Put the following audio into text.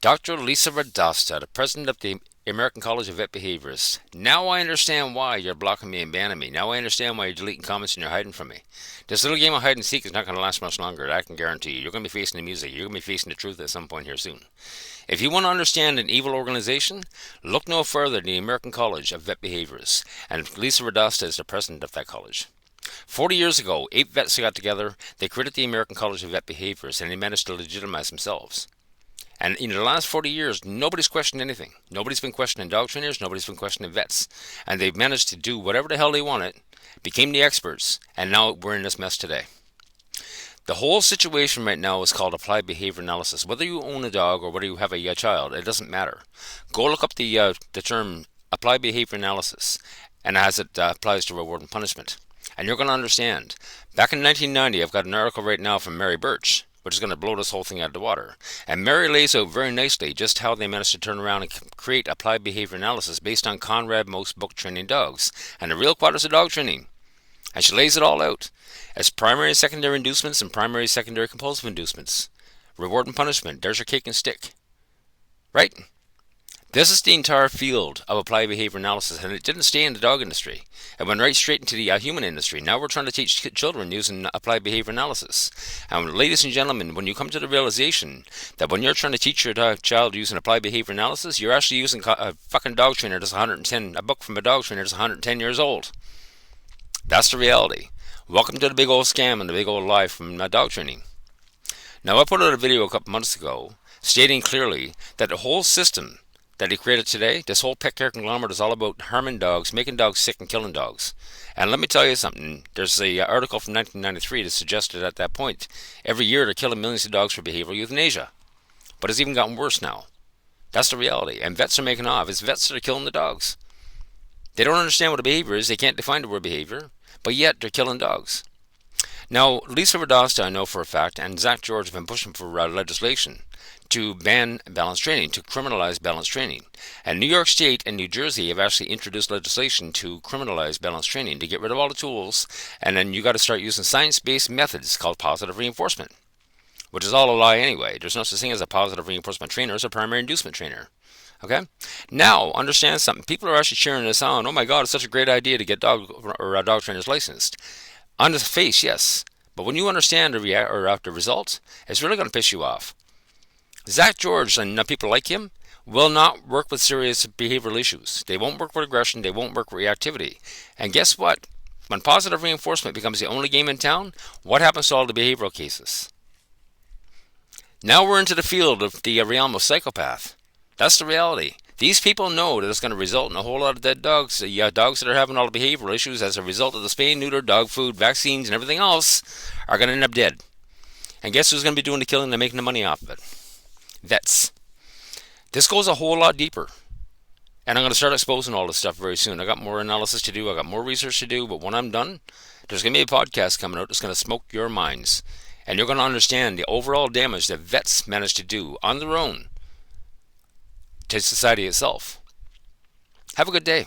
Dr. Lisa Radasta, the president of the American College of Vet Behaviorists. Now I understand why you're blocking me and banning me. Now I understand why you're deleting comments and you're hiding from me. This little game of hide and seek is not going to last much longer. I can guarantee you. You're going to be facing the music. You're going to be facing the truth at some point here soon. If you want to understand an evil organization, look no further than the American College of Vet Behaviorists. And Lisa Radasta is the president of that college. 40 years ago, 8 vets got together. They created the American College of Vet Behaviorists, and they managed to legitimize themselves. And in the last 40 years, nobody's questioned anything. Nobody's been questioning dog trainers. Nobody's been questioning vets. And they've managed to do whatever the hell they wanted, became the experts, and now we're in this mess today. The whole situation right now is called Applied Behaviour Analysis. Whether you own a dog or whether you have a child, it doesn't matter. Go look up the term Applied Behaviour Analysis, and as it applies to reward and punishment. And you're going to understand. Back in 1990, I've got an article right now from Mary Birch, which is going to blow this whole thing out of the water. And Mary lays out very nicely just how they managed to turn around and create applied behavior analysis based on Konrad Most book Training Dogs and the real quadrants of dog training. And she lays it all out as primary and secondary inducements and primary and secondary compulsive inducements. Reward and punishment, there's your cake and stick. Right? This is the entire field of applied behavior analysis, and it didn't stay in the dog industry. It went right straight into the human industry. Now we're trying to teach children using applied behavior analysis. And ladies and gentlemen, when you come to the realization that when you're trying to teach your child using applied behavior analysis, you're actually using a fucking dog trainer that's a book from a dog trainer that's 110 years old. That's the reality. Welcome to the big old scam and the big old lie from dog training. Now I put out a video a couple months ago stating clearly that the whole system that he created today, this whole pet care conglomerate is all about harming dogs, making dogs sick, and killing dogs. And let me tell you something. There's an article from 1993 that suggested at that point, every year they're killing millions of dogs for behavioral euthanasia. But it's even gotten worse now. That's the reality. And vets are making off. It's vets that are killing the dogs. They don't understand what a behavior is. They can't define the word behavior. But yet they're killing dogs. Now, Lisa Radasta, I know for a fact, and Zach George have been pushing for legislation to ban balanced training, to criminalize balanced training. And New York State and New Jersey have actually introduced legislation to criminalize balanced training, to get rid of all the tools, and then you got to start using science-based methods called positive reinforcement, which is all a lie anyway. There's no such thing as a positive reinforcement trainer. It's a primary inducement trainer. Okay? Now, understand something. People are actually cheering this on. Oh my God, it's such a great idea to get dog trainers licensed. On the face, yes. But when you understand the result, it's really going to piss you off. Zach George and people like him will not work with serious behavioral issues. They won't work with aggression. They won't work with reactivity. And guess what? When positive reinforcement becomes the only game in town, what happens to all the behavioral cases? Now we're into the field of the realm of psychopath. That's the reality. These people know that it's going to result in a whole lot of dead dogs. Dogs that are having all the behavioral issues as a result of the spay and neuter, dog food, vaccines, and everything else are going to end up dead. And guess who's going to be doing the killing and making the money off of it? Vets. This goes a whole lot deeper. And I'm going to start exposing all this stuff very soon. I got more analysis to do. I got more research to do. But when I'm done, there's going to be a podcast coming out that's going to smoke your minds. And you're going to understand the overall damage that vets managed to do on their own to society itself. Have a good day.